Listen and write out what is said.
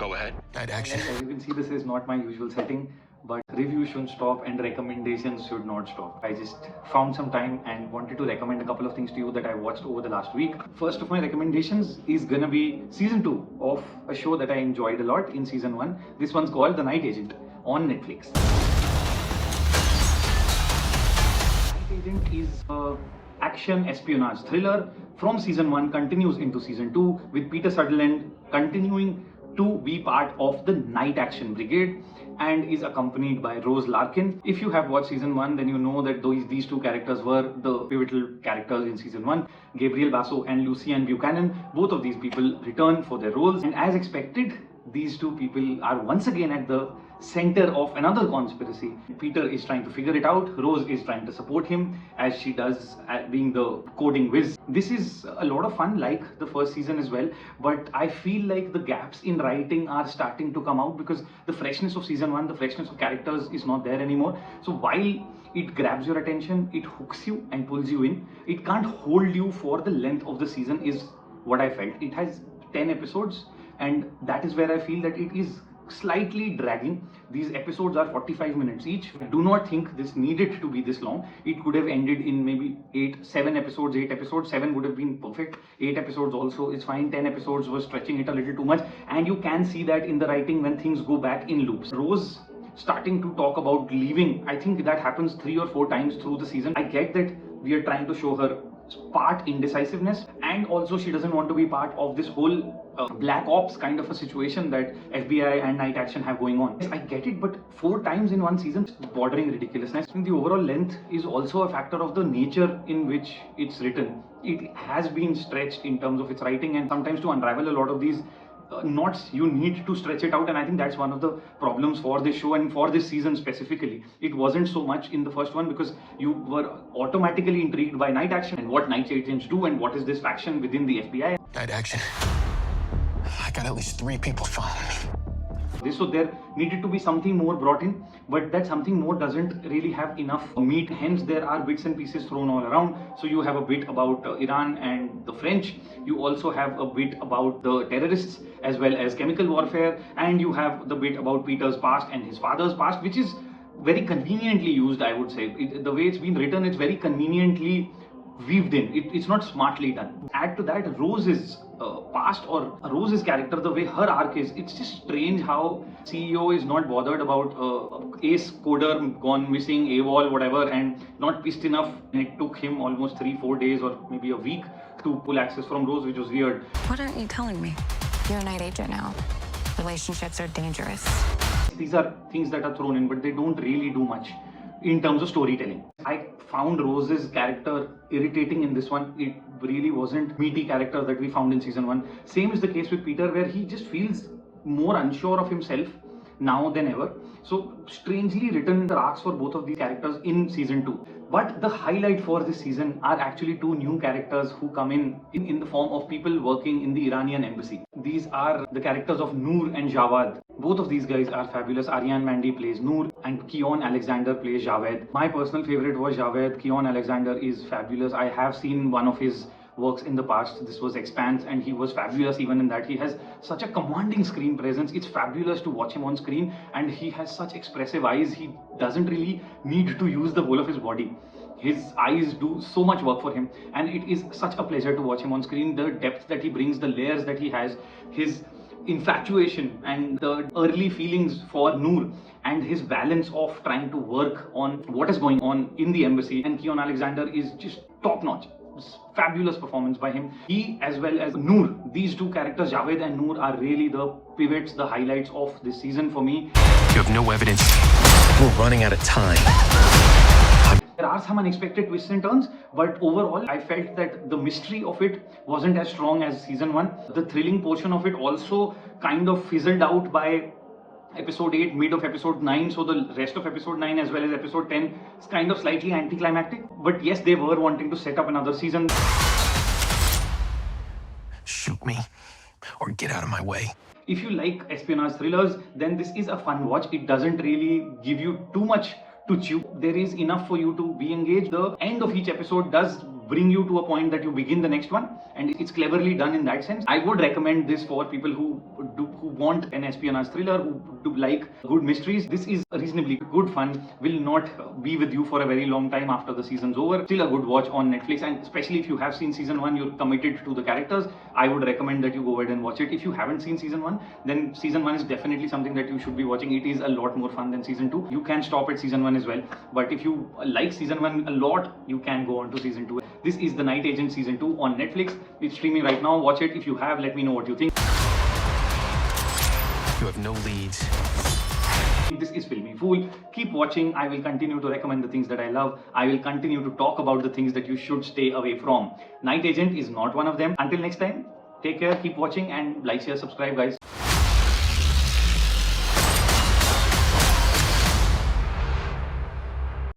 Go ahead. Night action. As you can see, this is not my usual setting, but reviews shouldn't stop and recommendations should not stop. I just found some time and wanted to recommend a couple of things to you that I watched over the last week. First of my recommendations is gonna be season 2 of a show that I enjoyed a lot in season 1. This one's called The Night Agent on Netflix. Night Agent is a action espionage thriller from season 1, continues into season 2 with Peter Sutherland continuing to be part of the Night Action Brigade and is accompanied by Rose Larkin. If you have watched season 1, then you know that these two characters were the pivotal characters in season 1. Gabriel Basso and Lucienne Buchanan, both of these people return for their roles, and as expected, these two people are once again at the center of another conspiracy. Peter is trying to figure it out. Rose is trying to support him as she does, being the coding whiz. This is a lot of fun, like the first season as well, but I feel like the gaps in writing are starting to come out because the freshness of season 1, the freshness of characters is not there anymore. So while it grabs your attention, it hooks you and pulls you in, it can't hold you for the length of the season is what I felt. It has 10 episodes and that is where I feel that it is slightly dragging. These episodes are 45 minutes each. I do not think this needed to be this long. It could have ended in maybe 8 episodes. 7 would have been perfect. 8 episodes also is fine. 10 episodes was stretching it a little too much, and you can see that in the writing when things go back in loops. Rose starting to talk about leaving, I think that happens 3 or 4 times through the season. I get that we are trying to show her part indecisiveness, and also she doesn't want to be part of this whole black ops kind of a situation that FBI and Night Action have going on. Yes, I get it, but 4 times in one season, bordering ridiculousness. The overall length is also a factor of the nature in which it's written. It has been stretched in terms of its writing, and sometimes to unravel a lot of these knots, you need to stretch it out, and I think that's one of the problems for this show and for this season specifically. It wasn't so much in the first one because you were automatically intrigued by Night Action and what Night Agents do and what is this faction within the FBI. Night Action. I got at least 3 people following me. So there needed to be something more brought in, but that something more doesn't really have enough meat. Hence, there are bits and pieces thrown all around. So you have a bit about Iran and the French. You also have a bit about the terrorists as well as chemical warfare. And you have the bit about Peter's past and his father's past, which is very conveniently used, I would say. The way it's been written, it's very conveniently weaved in. It's not smartly done. Add to that Rose's past, or Rose's character, the way her arc is, it's just strange how CEO is not bothered about ace coder gone missing, AWOL, whatever, and not pissed enough. And it took him almost 3-4 days or maybe a week to pull access from Rose, which was weird. What aren't you telling me? You're a night agent now. Relationships are dangerous. These are things that are thrown in, but they don't really do much in terms of storytelling. I found Rose's character irritating in this one. It really wasn't meaty character that we found in season 1. Same is the case with Peter, where he just feels more unsure of himself now than ever. So strangely written the arcs for both of these characters in season 2. But the highlight for this season are actually 2 new characters who come in the form of people working in the Iranian embassy. These are the characters of Noor and Jawad. Both of these guys are fabulous. Ariane Mandy plays Noor and Keon Alexander plays Javed. My personal favorite was Javed. Keon Alexander is fabulous. I have seen one of his works in the past. This was Expanse, and he was fabulous even in that. He has such a commanding screen presence. It's fabulous to watch him on screen, and he has such expressive eyes. He doesn't really need to use the whole of his body. His eyes do so much work for him, and it is such a pleasure to watch him on screen. The depth that he brings, the layers that he has, his infatuation and the early feelings for Noor, and his balance of trying to work on what is going on in the embassy. And Keon Alexander is just top notch. Fabulous performance by him. He as well as Noor, these 2 characters, Javed and Noor, are really the pivots, the highlights of this season for me. You have no evidence. We're running out of time. There are some unexpected twists and turns, but overall I felt that the mystery of it wasn't as strong as season 1. The thrilling portion of it also kind of fizzled out by episode 8, mid of episode 9, so the rest of episode 9 as well as episode 10 is kind of slightly anticlimactic. But yes, they were wanting to set up another season. Shoot me or get out of my way. If you like espionage thrillers, then this is a fun watch. It doesn't really give you too much to chew. There is enough for you to be engaged. The end of each episode does bring you to a point that you begin the next one, and it's cleverly done in that sense. I would recommend this for people who want an espionage thriller, who do like good mysteries. This is reasonably good fun, will not be with you for a very long time after the season's over. Still a good watch on Netflix, and especially if you have seen season 1, you're committed to the characters, I would recommend that you go ahead and watch it. If you haven't seen season 1, then season 1 is definitely something that you should be watching. It is a lot more fun than season 2. You can stop at season 1 as well, but if you like season 1 a lot, you can go on to season 2. This is The Night Agent season 2 on Netflix. It's streaming right now. Watch it. If you have, let me know what you think. You have no leads. This is Filmy Fool. Keep watching. I will continue to recommend the things that I love. I will continue to talk about the things that you should stay away from. Night Agent is not one of them. Until next time, take care, keep watching, and like, share, subscribe, guys.